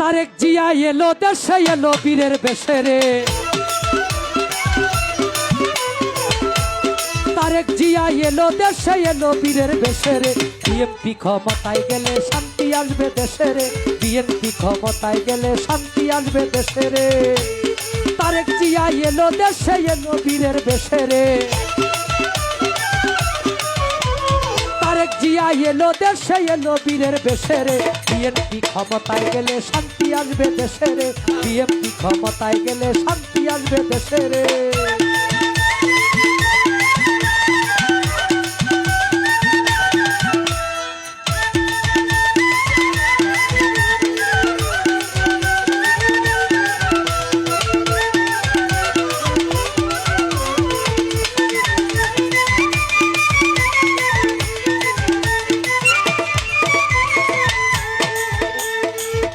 তারেক জিয়া এলো দেশে এলো বীরের বেশে রে তারেক জিয়া এলো দেশে এলো বীরের বেশে রে বিএনপি ক্ষমতায় গেলে শান্তি আসবে দেশে রে বিএনপি ক্ষমতায় গেলে শান্তি আসবে দেশে রে তারেক জিয়া এলো দেশে এলো বীরের বেশে রে তারেক জিয়া এলো দেশে এলো বীরের বেশে রে বিএনপি ক্ষমতায় গেলে শান্তি আসবে দেশে রে বিএনপি ক্ষমতায় গেলে শান্তি আসবে দেশে রে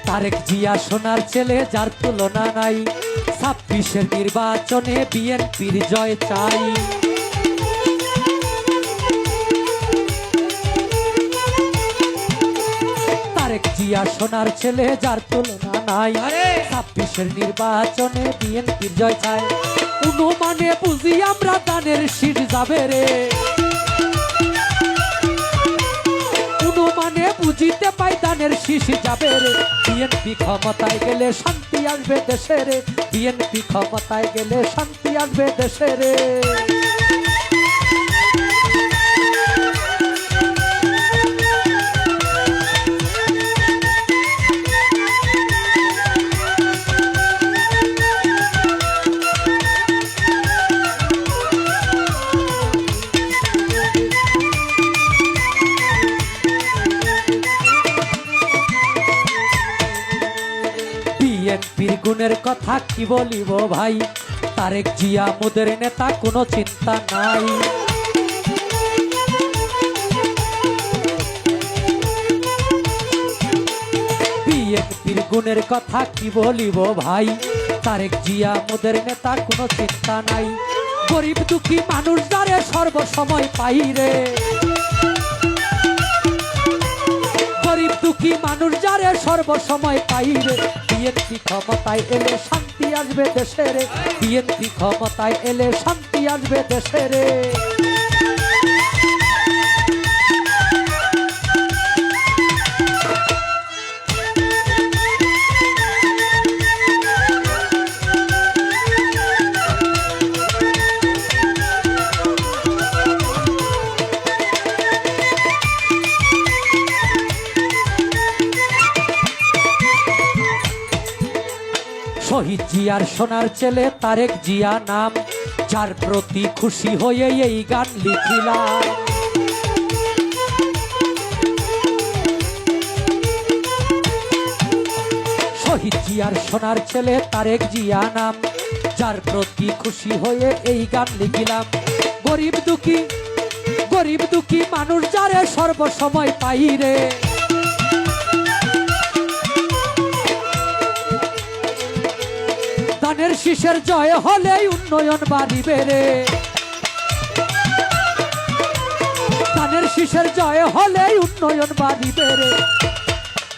তারেক জিয়া সোনার ছেলে যার তুলনা নাই ২৬-এর নির্বাচনে বিএনপির জয় চাই তারেক জিয়া সোনার ছেলে যার তুলনা নাই ২৬-এর নির্বাচনে বিএনপির জয় চাই অনুমানে বুঝি আমরা দানের শীষ যাবে রে মানে বুঝিতে পাই দানের শীষ যাবে রে বিএনপি ক্ষমতায় গেলে শান্তি আসবে দেশে রে বিএনপি ক্ষমতায় গেলে শান্তি আসবে দেশে রে বিএনপির গুণের কথা কি বলিব ভাই তারেক জিয়া মোদের নেতা কোনো চিন্তা নাই বিএনপির গুণের কথা কি বলিব ভাই তারেক জিয়া মোদের নেতা কোনো চিন্তা নাই গরিব দুঃখী মানুষ যারে সর্বসময় পাই রে গরিব দুঃখী মানুষ যারে সর্বসময় পাই রে বিএনপি ক্ষমতায় এলে শান্তি আসবে দেশে রে বিএনপি ক্ষমতায় এলে শান্তি আসবে দেশে রে শহীদ জিয়ার সোনার ছেলে তারেক জিয়া নাম যার প্রতি খুশি হয়ে এই গান লিখিলাম শহীদ জিয়ার সোনার ছেলে তারেক জিয়া নাম যার প্রতি খুশি হয়ে এই গান লিখিলাম গরিব দুঃখী মানুষ যারে সর্বসময় পাই রে দানের শীষের জয় হলেই উন্নয়ন বাড়িবে রে দানের শীষের জয় হলেই উন্নয়ন বাড়িবে রে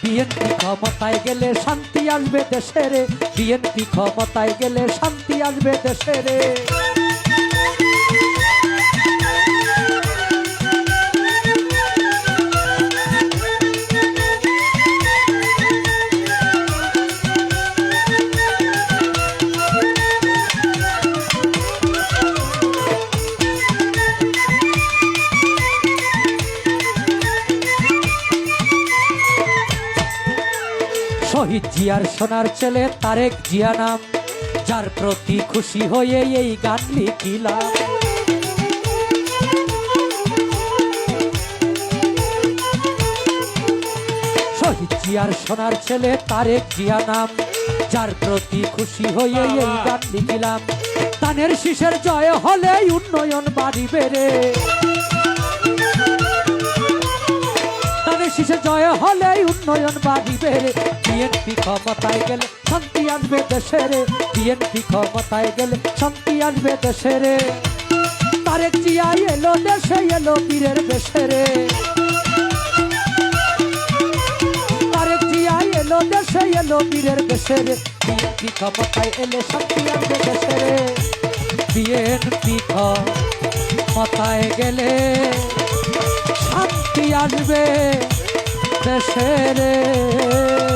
বিএনপি ক্ষমতায় গেলে শান্তি আসবে দেশে রে বিএনপি ক্ষমতায় গেলে শান্তি আসবে দেশে রে শহীদ জিয়ার সোনার ছেলে তারেক জিয়া নাম যার প্রতি খুশি হয়ে এই গান লিখিলাম শহীদ জিয়ার সোনার ছেলে তারেক জিয়া নাম যার প্রতি খুশি হয়ে এই গান লিখিলাম দানের শীষের জয় হলেই উন্নয়ন বাড়িবে রে শীষে জয় হলেই উন্নয়ন বাড়িবে রে বিএনপি ক্ষমতায় গেলে শান্তি আসবে দেশে রে বিএনপি ক্ষমতায় গেলে শান্তি আসবে দেশে রে তারেক জিয়া এলো দেশে এলো বীরের বেশে রে এলো দেশে এলো বীরের দেশে রে বিএনপি ক্ষমতায় এলে শান্তি আসবে দেশে রে বিএনপি ক্ষমতায় গেলে শান্তি আসবে দেশে রে